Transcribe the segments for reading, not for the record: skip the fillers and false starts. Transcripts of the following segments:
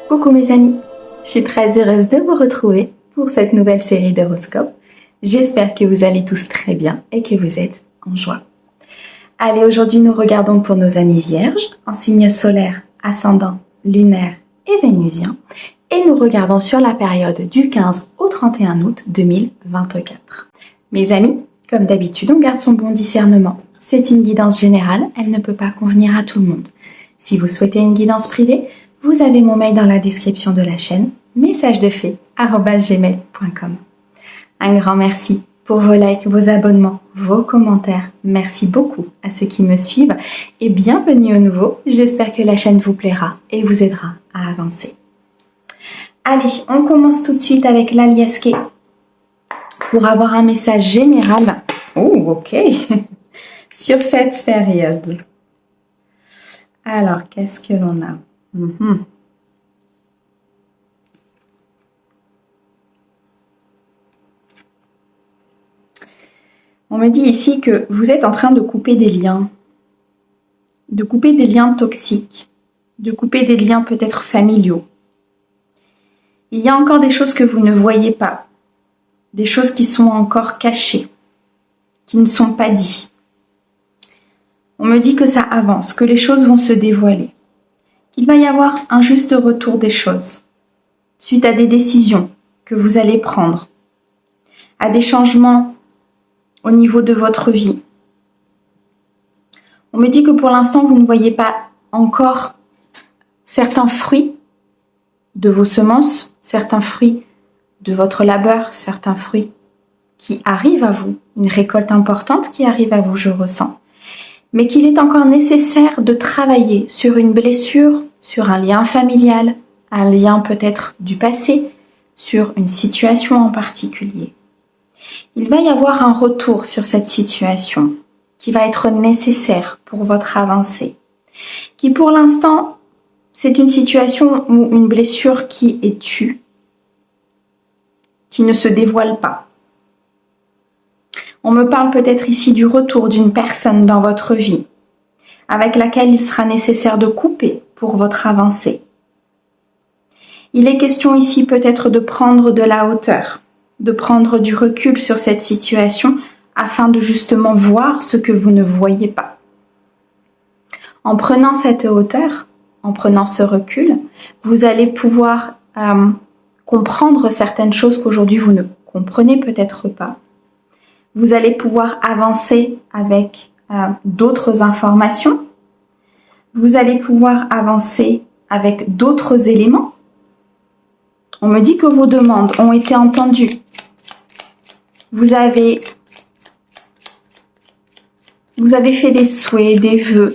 Coucou mes amis, je suis très heureuse de vous retrouver pour cette nouvelle série d'horoscopes. J'espère que vous allez tous très bien et que vous êtes en joie. Allez, aujourd'hui nous regardons pour nos amis vierges, en signe solaire, ascendant, lunaire et vénusien. Et nous regardons sur la période du 15 au 31 août 2024. Mes amis, comme d'habitude, on garde son bon discernement. C'est une guidance générale, elle ne peut pas convenir à tout le monde. Si vous souhaitez une guidance privée, vous avez mon mail dans la description de la chaîne, messagedefée@gmail.com. Un grand merci pour vos likes, vos abonnements, vos commentaires. Merci beaucoup à ceux qui me suivent et bienvenue au nouveau. J'espère que la chaîne vous plaira et vous aidera à avancer. Allez, on commence tout de suite avec l'aliasqué pour avoir un message général. Oh, ok. Sur cette période. Alors, qu'est-ce que l'on a? On me dit ici que vous êtes en train de couper des liens toxiques, de couper des liens peut-être familiaux. Il y a encore des choses que vous ne voyez pas, des choses qui sont encore cachées, qui ne sont pas dites. On me dit que ça avance, que les choses vont se dévoiler, qu'il va y avoir un juste retour des choses, suite à des décisions que vous allez prendre, à des changements au niveau de votre vie. On me dit que pour l'instant, vous ne voyez pas encore certains fruits de vos semences, certains fruits de votre labeur, certains fruits qui arrivent à vous, une récolte importante qui arrive à vous, je ressens. Mais qu'il est encore nécessaire de travailler sur une blessure, sur un lien familial, un lien peut-être du passé, sur une situation en particulier. Il va y avoir un retour sur cette situation qui va être nécessaire pour votre avancée, qui pour l'instant, c'est une situation ou une blessure qui est tue, qui ne se dévoile pas. On me parle peut-être ici du retour d'une personne dans votre vie, avec laquelle il sera nécessaire de couper pour votre avancée. Il est question ici peut-être de prendre de la hauteur, de prendre du recul sur cette situation afin de justement voir ce que vous ne voyez pas. En prenant cette hauteur, en prenant ce recul, vous allez pouvoir comprendre certaines choses qu'aujourd'hui vous ne comprenez peut-être pas. Vous allez pouvoir avancer avec d'autres informations. Vous allez pouvoir avancer avec d'autres éléments. On me dit que vos demandes ont été entendues. Vous avez fait des souhaits, des vœux.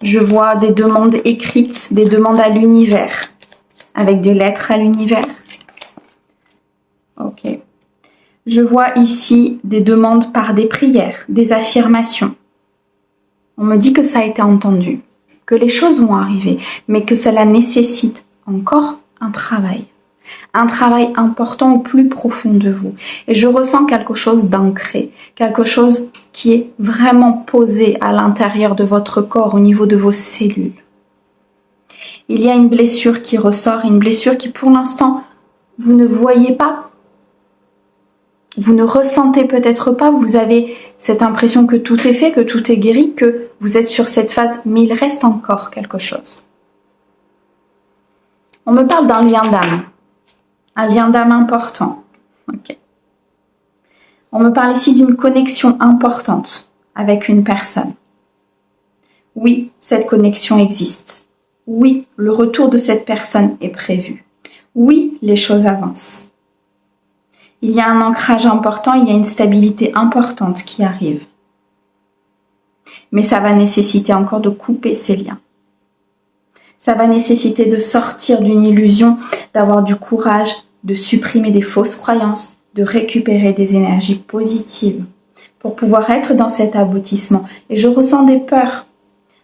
Je vois des demandes écrites, des demandes à l'univers, avec des lettres à l'univers. Ok. Je vois ici des demandes par des prières, des affirmations. On me dit que ça a été entendu, que les choses vont arriver, mais que cela nécessite encore un travail important au plus profond de vous. Et je ressens quelque chose d'ancré, quelque chose qui est vraiment posé à l'intérieur de votre corps, au niveau de vos cellules. Il y a une blessure qui ressort, une blessure qui pour l'instant, vous ne voyez pas. Vous ne ressentez peut-être pas, vous avez cette impression que tout est fait, que tout est guéri, que vous êtes sur cette phase, mais il reste encore quelque chose. On me parle d'un lien d'âme, un lien d'âme important. Okay. On me parle ici d'une connexion importante avec une personne. Oui, cette connexion existe. Oui, le retour de cette personne est prévu. Oui, les choses avancent. Il y a un ancrage important, il y a une stabilité importante qui arrive. Mais ça va nécessiter encore de couper ces liens. Ça va nécessiter de sortir d'une illusion, d'avoir du courage, de supprimer des fausses croyances, de récupérer des énergies positives pour pouvoir être dans cet aboutissement. Et je ressens des peurs.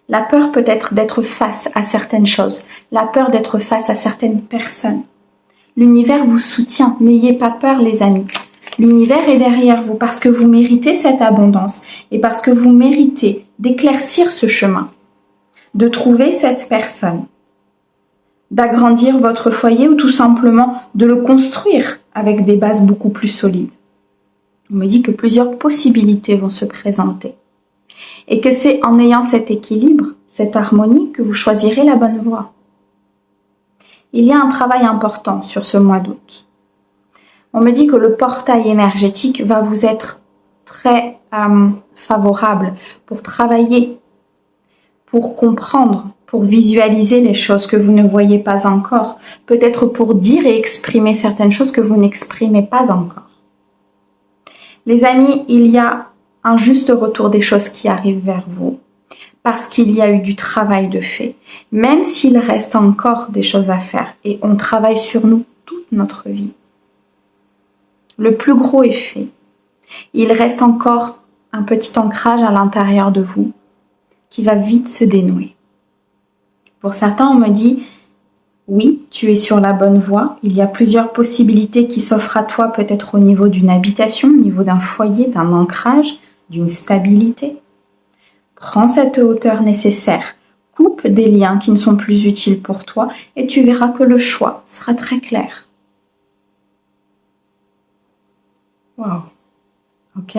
La peur peut-être d'être face à certaines choses, la peur d'être face à certaines personnes. L'univers vous soutient, n'ayez pas peur les amis. L'univers est derrière vous parce que vous méritez cette abondance et parce que vous méritez d'éclaircir ce chemin, de trouver cette personne. d'agrandir votre foyer ou tout simplement de le construire avec des bases beaucoup plus solides. On me dit que plusieurs possibilités vont se présenter et que c'est en ayant cet équilibre, cette harmonie, que vous choisirez la bonne voie. Il y a un travail important sur ce mois d'août. On me dit que le portail énergétique va vous être très favorable pour travailler, pour comprendre, pour visualiser les choses que vous ne voyez pas encore, peut-être pour dire et exprimer certaines choses que vous n'exprimez pas encore. Les amis, il y a un juste retour des choses qui arrivent vers vous, parce qu'il y a eu du travail de fait, même s'il reste encore des choses à faire, et on travaille sur nous toute notre vie. Le plus gros est fait. Il reste encore un petit ancrage à l'intérieur de vous qui va vite se dénouer. Pour certains, on me dit, oui, tu es sur la bonne voie. Il y a plusieurs possibilités qui s'offrent à toi, peut-être au niveau d'une habitation, au niveau d'un foyer, d'un ancrage, d'une stabilité. Prends cette hauteur nécessaire, coupe des liens qui ne sont plus utiles pour toi et tu verras que le choix sera très clair. Wow. Ok.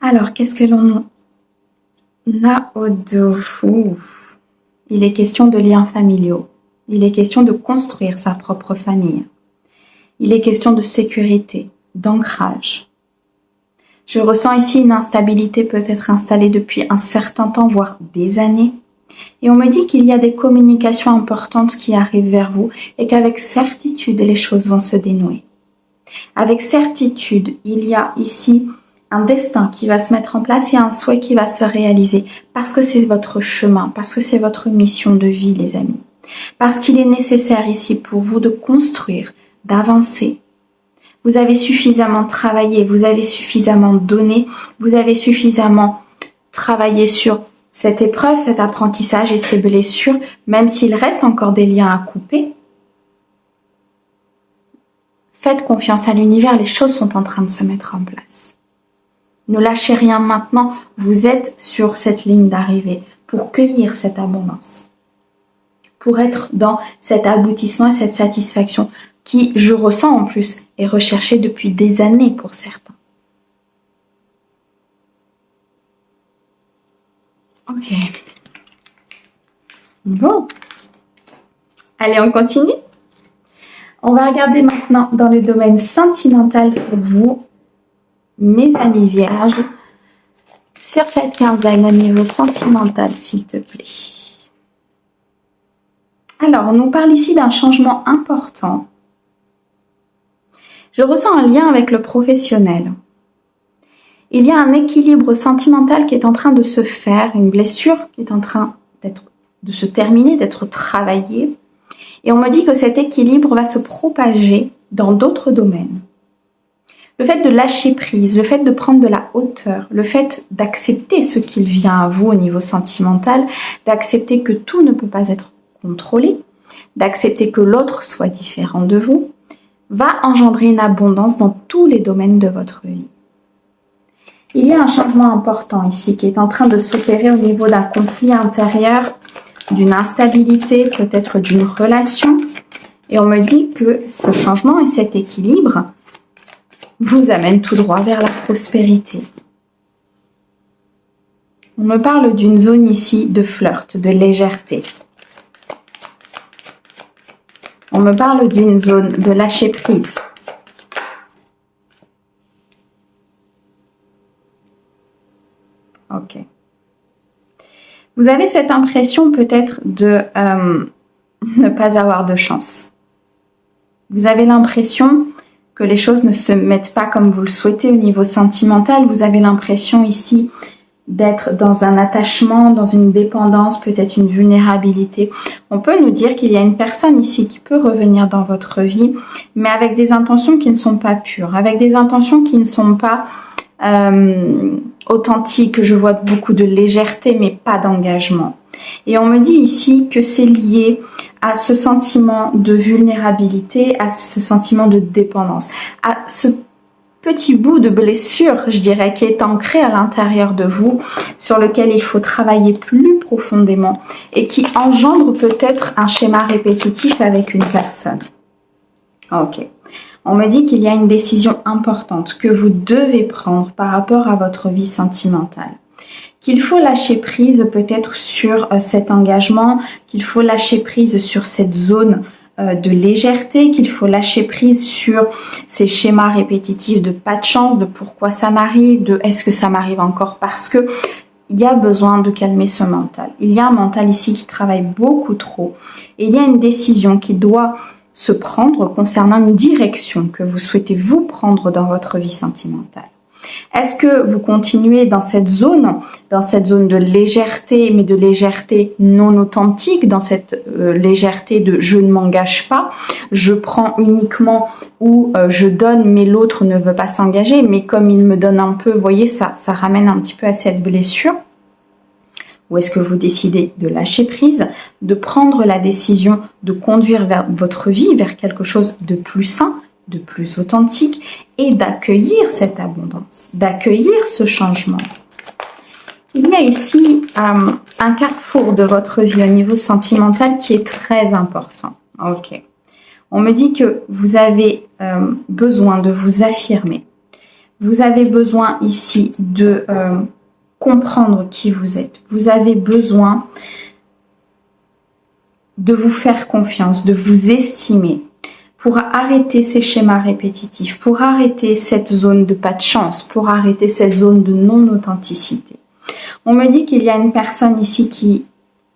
Alors, qu'est-ce que l'on a au dos? Ouf. Il est question de liens familiaux. Il est question de construire sa propre famille. Il est question de sécurité, d'ancrage. Je ressens ici une instabilité peut-être installée depuis un certain temps, voire des années. Et on me dit qu'il y a des communications importantes qui arrivent vers vous et qu'avec certitude, les choses vont se dénouer. Avec certitude, il y a ici un destin qui va se mettre en place et un souhait qui va se réaliser parce que c'est votre chemin, parce que c'est votre mission de vie, les amis. Parce qu'il est nécessaire ici pour vous de construire, d'avancer. Vous avez suffisamment travaillé, vous avez suffisamment donné, vous avez suffisamment travaillé sur cette épreuve, cet apprentissage et ces blessures, même s'il reste encore des liens à couper. Faites confiance à l'univers, les choses sont en train de se mettre en place. Ne lâchez rien maintenant, vous êtes sur cette ligne d'arrivée pour cueillir cette abondance, pour être dans cet aboutissement et cette satisfaction qui, je ressens en plus, est recherchée depuis des années pour certains. Ok. Bon. Allez, on continue. On va regarder maintenant dans le domaine sentimental pour vous, mes amis vierges, sur cette quinzaine au niveau sentimental, s'il te plaît. Alors, on nous parle ici d'un changement important. Je ressens un lien avec le professionnel. Il y a un équilibre sentimental qui est en train de se faire, une blessure qui est en train de se terminer, d'être travaillée. Et on me dit que cet équilibre va se propager dans d'autres domaines. Le fait de lâcher prise, le fait de prendre de la hauteur, le fait d'accepter ce qu'il vient à vous au niveau sentimental, d'accepter que tout ne peut pas être contrôlé, d'accepter que l'autre soit différent de vous, va engendrer une abondance dans tous les domaines de votre vie. Il y a un changement important ici qui est en train de s'opérer au niveau d'un conflit intérieur, d'une instabilité, peut-être d'une relation. Et on me dit que ce changement et cet équilibre vous amènent tout droit vers la prospérité. On me parle d'une zone ici de flirt, de légèreté. On me parle d'une zone de lâcher prise. Ok. Vous avez cette impression peut-être de ne pas avoir de chance. Vous avez l'impression que les choses ne se mettent pas comme vous le souhaitez au niveau sentimental. Vous avez l'impression ici d'être dans un attachement, dans une dépendance, peut-être une vulnérabilité. On peut nous dire qu'il y a une personne ici qui peut revenir dans votre vie, mais avec des intentions qui ne sont pas pures, avec des intentions qui ne sont pas authentiques. Je vois beaucoup de légèreté, mais pas d'engagement. Et on me dit ici que c'est lié à ce sentiment de vulnérabilité, à ce sentiment de dépendance, à ce petit bout de blessure, je dirais, qui est ancré à l'intérieur de vous, sur lequel il faut travailler plus profondément et qui engendre peut-être un schéma répétitif avec une personne. Ok. On me dit qu'il y a une décision importante que vous devez prendre par rapport à votre vie sentimentale. Qu'il faut lâcher prise peut-être sur cet engagement, qu'il faut lâcher prise sur cette zone de légèreté, qu'il faut lâcher prise sur ces schémas répétitifs de pas de chance, de pourquoi ça m'arrive, de est-ce que ça m'arrive encore parce que il y a besoin de calmer ce mental. Il y a un mental ici qui travaille beaucoup trop et il y a une décision qui doit se prendre concernant une direction que vous souhaitez vous prendre dans votre vie sentimentale. Est-ce que vous continuez dans cette zone de légèreté, mais de légèreté non authentique, dans cette légèreté de je ne m'engage pas, je prends uniquement ou je donne mais l'autre ne veut pas s'engager, mais comme il me donne un peu, vous voyez, ça ramène un petit peu à cette blessure. Ou est-ce que vous décidez de lâcher prise, de prendre la décision de conduire vers votre vie, vers quelque chose de plus sain, de plus authentique et d'accueillir cette abondance, d'accueillir ce changement. Il y a ici un carrefour de votre vie au niveau sentimental qui est très important. Ok. On me dit que vous avez besoin de vous affirmer. Vous avez besoin ici de comprendre qui vous êtes. Vous avez besoin de vous faire confiance, de vous estimer pour arrêter ces schémas répétitifs, pour arrêter cette zone de pas de chance, pour arrêter cette zone de non-authenticité. On me dit qu'il y a une personne ici qui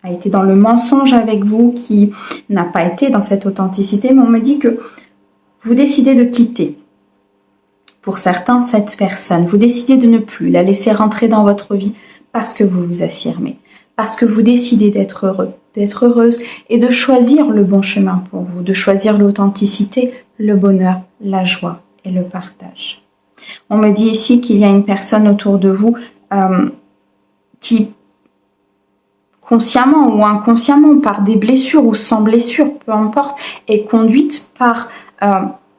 a été dans le mensonge avec vous, qui n'a pas été dans cette authenticité, mais on me dit que vous décidez de quitter. Pour certains, cette personne, vous décidez de ne plus la laisser rentrer dans votre vie parce que vous vous affirmez, parce que vous décidez d'être heureux, d'être heureuse et de choisir le bon chemin pour vous, de choisir l'authenticité, le bonheur, la joie et le partage. On me dit ici qu'il y a une personne autour de vous qui, consciemment ou inconsciemment, par des blessures ou sans blessures, peu importe, est conduite par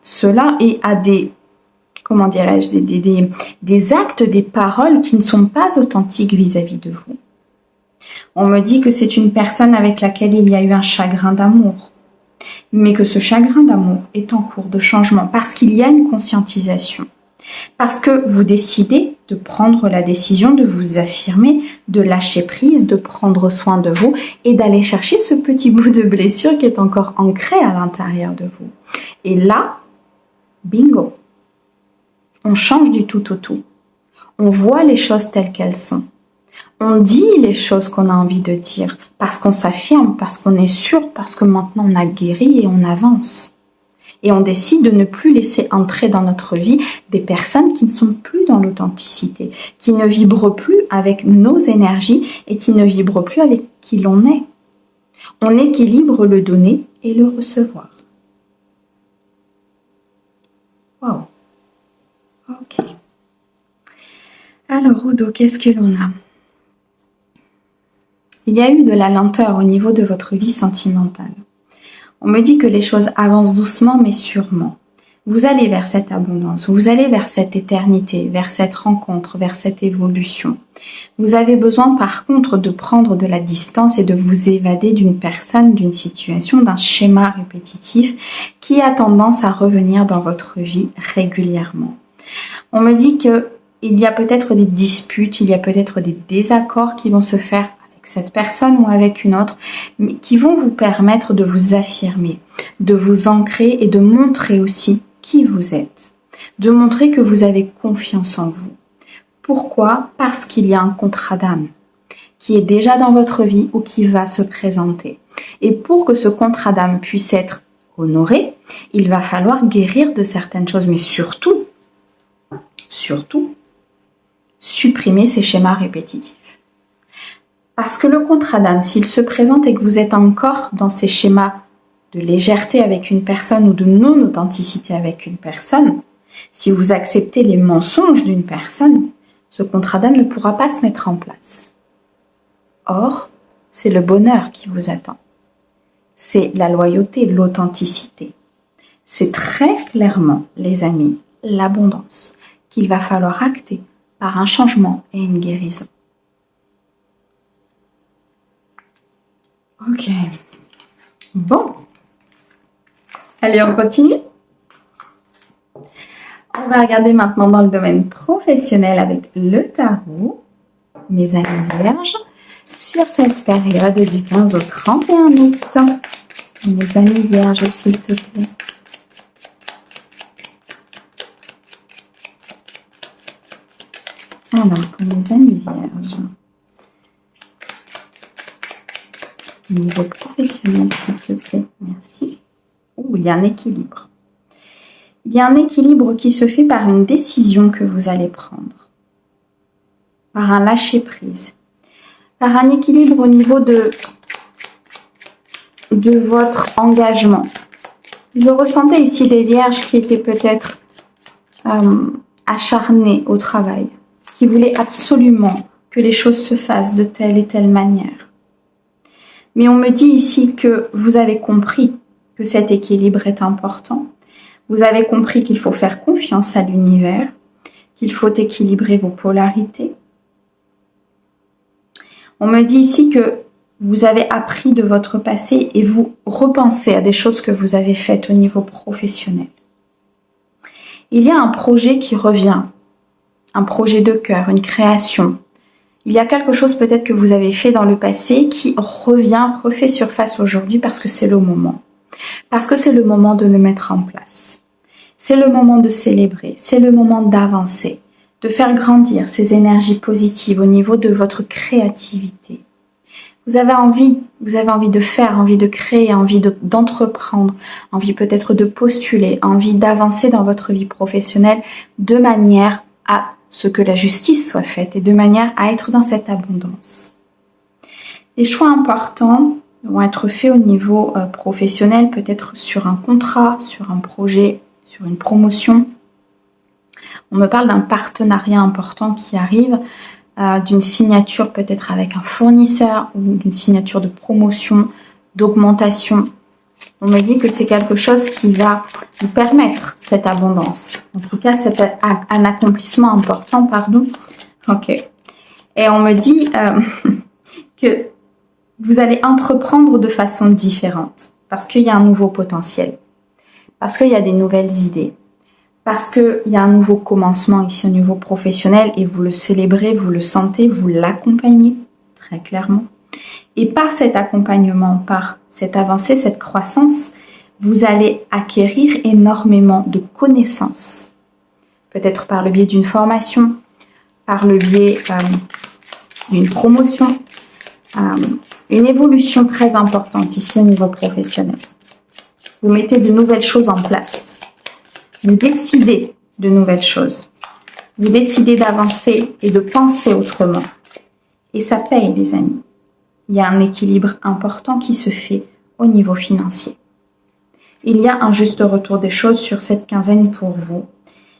cela et a des, comment dirais-je, des actes, des paroles qui ne sont pas authentiques vis-à-vis de vous. On me dit que c'est une personne avec laquelle il y a eu un chagrin d'amour, mais que ce chagrin d'amour est en cours de changement parce qu'il y a une conscientisation, parce que vous décidez de prendre la décision de vous affirmer, de lâcher prise, de prendre soin de vous et d'aller chercher ce petit bout de blessure qui est encore ancré à l'intérieur de vous. Et là, bingo, on change du tout au tout. On voit les choses telles qu'elles sont. On dit les choses qu'on a envie de dire parce qu'on s'affirme, parce qu'on est sûr, parce que maintenant on a guéri et on avance. Et on décide de ne plus laisser entrer dans notre vie des personnes qui ne sont plus dans l'authenticité, qui ne vibrent plus avec nos énergies et qui ne vibrent plus avec qui l'on est. On équilibre le donner et le recevoir. Wow. Ok. Alors, Udo, qu'est-ce que l'on a ? Il y a eu de la lenteur au niveau de votre vie sentimentale. On me dit que les choses avancent doucement mais sûrement. Vous allez vers cette abondance, vous allez vers cette éternité, vers cette rencontre, vers cette évolution. Vous avez besoin par contre de prendre de la distance et de vous évader d'une personne, d'une situation, d'un schéma répétitif qui a tendance à revenir dans votre vie régulièrement. On me dit que il y a peut-être des disputes, il y a peut-être des désaccords qui vont se faire avec cette personne ou avec une autre, mais qui vont vous permettre de vous affirmer, de vous ancrer et de montrer aussi qui vous êtes, de montrer que vous avez confiance en vous. Pourquoi ? Parce qu'il y a un contrat d'âme qui est déjà dans votre vie ou qui va se présenter. Et pour que ce contrat d'âme puisse être honoré, il va falloir guérir de certaines choses, mais surtout, supprimer ces schémas répétitifs. Parce que le contrat d'âme, s'il se présente et que vous êtes encore dans ces schémas de légèreté avec une personne ou de non-authenticité avec une personne, si vous acceptez les mensonges d'une personne, ce contrat d'âme ne pourra pas se mettre en place. Or, c'est le bonheur qui vous attend. C'est la loyauté, l'authenticité. C'est très clairement, les amis, l'abondance. qu'il va falloir acter par un changement et une guérison. Ok. Bon. Allez, on continue. On va regarder maintenant dans le domaine professionnel avec le tarot, mes amis vierges, sur cette période du 15 au 31 août. Mes amis vierges, s'il te plaît. Alors, pour mes amis vierges, niveau professionnel, s'il te plaît, merci. Oh, il y a un équilibre. Il y a un équilibre qui se fait par une décision que vous allez prendre, par un lâcher-prise, par un équilibre au niveau de votre engagement. Je ressentais ici des vierges qui étaient peut-être acharnées au travail, qui voulaient absolument que les choses se fassent de telle et telle manière. Mais on me dit ici que vous avez compris que cet équilibre est important. Vous avez compris qu'il faut faire confiance à l'univers, qu'il faut équilibrer vos polarités. On me dit ici que vous avez appris de votre passé et vous repensez à des choses que vous avez faites au niveau professionnel. Il y a un projet qui revient, un projet de cœur, une création. Il y a quelque chose peut-être que vous avez fait dans le passé qui refait surface aujourd'hui parce que c'est le moment. Parce que c'est le moment de le mettre en place. C'est le moment de célébrer, c'est le moment d'avancer, de faire grandir ces énergies positives au niveau de votre créativité. Vous avez envie de faire, envie de créer, envie d'entreprendre, envie peut-être de postuler, envie d'avancer dans votre vie professionnelle de manière à ce que la justice soit faite et de manière à être dans cette abondance. Les choix importants vont être faits au niveau professionnel, peut-être sur un contrat, sur un projet, sur une promotion. On me parle d'un partenariat important qui arrive, d'une signature peut-être avec un fournisseur ou d'une signature de promotion, d'augmentation. On me dit que c'est quelque chose qui va vous permettre cette abondance. En tout cas, c'est un accomplissement important, pardon. Ok. Et on me dit que vous allez entreprendre de façon différente parce qu'il y a un nouveau potentiel, parce qu'il y a des nouvelles idées, parce qu'il y a un nouveau commencement ici au niveau professionnel et vous le célébrez, vous le sentez, vous l'accompagnez très clairement. Et par cet accompagnement, par cette avancée, cette croissance, vous allez acquérir énormément de connaissances. Peut-être par le biais d'une formation, par le biais d'une promotion, une évolution très importante ici au niveau professionnel. Vous mettez de nouvelles choses en place. Vous décidez de nouvelles choses. Vous décidez d'avancer et de penser autrement. Et ça paye, les amis. Il y a un équilibre important qui se fait au niveau financier. Il y a un juste retour des choses sur cette quinzaine pour vous.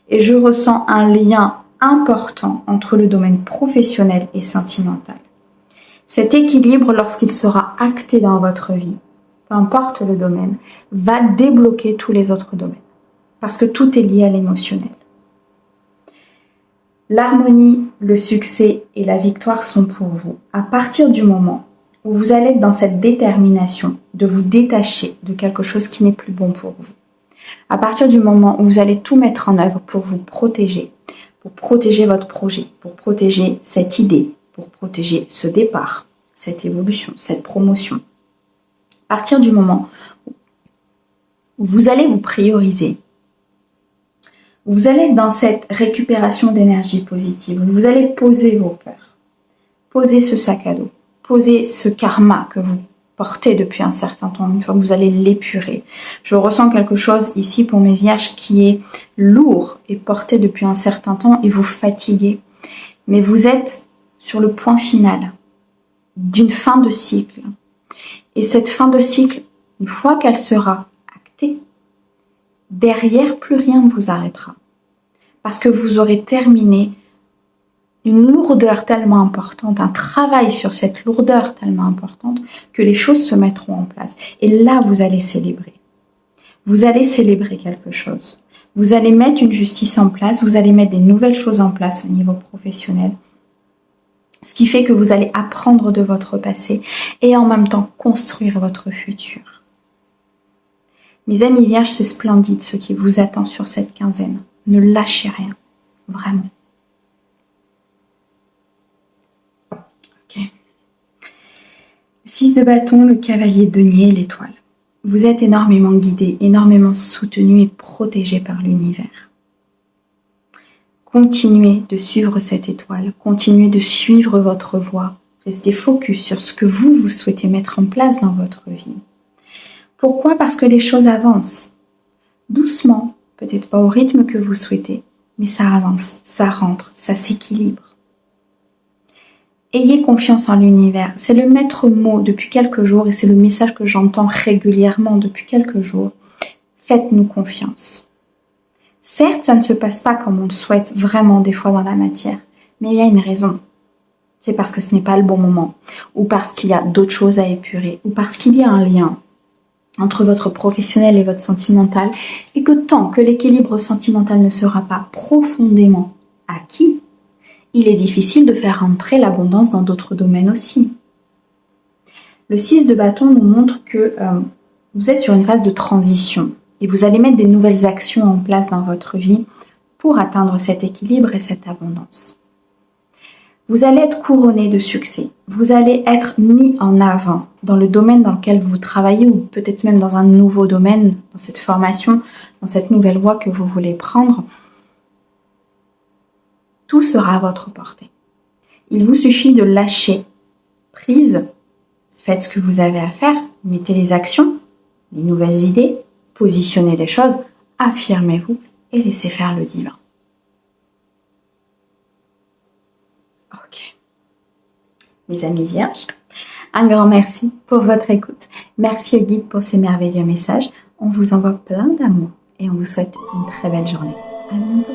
Et je ressens un lien important entre le domaine professionnel et sentimental. Cet équilibre, lorsqu'il sera acté dans votre vie, peu importe le domaine, va débloquer tous les autres domaines. Parce que tout est lié à l'émotionnel. L'harmonie, le succès et la victoire sont pour vous. À partir du moment où vous allez être dans cette détermination de vous détacher de quelque chose qui n'est plus bon pour vous. À partir du moment où vous allez tout mettre en œuvre pour vous protéger, pour protéger votre projet, pour protéger cette idée, pour protéger ce départ, cette évolution, cette promotion. À partir du moment où vous allez vous prioriser, vous allez être dans cette récupération d'énergie positive, vous allez poser vos peurs, poser ce sac à dos, poser ce karma que vous portez depuis un certain temps, une fois que vous allez l'épurer. Je ressens quelque chose ici pour mes vierges qui est lourd et porté depuis un certain temps et vous fatiguez. Mais vous êtes sur le point final d'une fin de cycle. Et cette fin de cycle, une fois qu'elle sera actée, derrière, plus rien ne vous arrêtera. Parce que vous aurez terminé une lourdeur tellement importante, un travail sur cette lourdeur tellement importante que les choses se mettront en place. Et là, vous allez célébrer. Vous allez célébrer quelque chose. Vous allez mettre une justice en place, vous allez mettre des nouvelles choses en place au niveau professionnel. Ce qui fait que vous allez apprendre de votre passé et en même temps construire votre futur. Mes amis vierges, c'est splendide ce qui vous attend sur cette quinzaine. Ne lâchez rien, vraiment. Ok. Le 6 de bâton, le cavalier de denier et l'étoile. Vous êtes énormément guidé, énormément soutenu et protégé par l'univers. Continuez de suivre cette étoile, continuez de suivre votre voie. Restez focus sur ce que vous souhaitez mettre en place dans votre vie. Pourquoi? Parce que les choses avancent. Doucement, peut-être pas au rythme que vous souhaitez, mais ça avance, ça rentre, ça s'équilibre. Ayez confiance en l'univers. C'est le maître mot depuis quelques jours et c'est le message que j'entends régulièrement depuis quelques jours. Faites-nous confiance. Certes, ça ne se passe pas comme on le souhaite vraiment des fois dans la matière, mais il y a une raison. C'est parce que ce n'est pas le bon moment, ou parce qu'il y a d'autres choses à épurer, ou parce qu'il y a un lien entre votre professionnel et votre sentimental, et que tant que l'équilibre sentimental ne sera pas profondément acquis, il est difficile de faire entrer l'abondance dans d'autres domaines aussi. Le 6 de bâton nous montre que vous êtes sur une phase de transition et vous allez mettre des nouvelles actions en place dans votre vie pour atteindre cet équilibre et cette abondance. Vous allez être couronné de succès, vous allez être mis en avant dans le domaine dans lequel vous travaillez ou peut-être même dans un nouveau domaine, dans cette formation, dans cette nouvelle voie que vous voulez prendre. Tout sera à votre portée. Il vous suffit de lâcher prise, faites ce que vous avez à faire, mettez les actions, les nouvelles idées, positionnez les choses, affirmez-vous et laissez faire le divin. Ok. Mes amis vierges, un grand merci pour votre écoute. Merci au guide pour ces merveilleux messages. On vous envoie plein d'amour et on vous souhaite une très belle journée. À bientôt.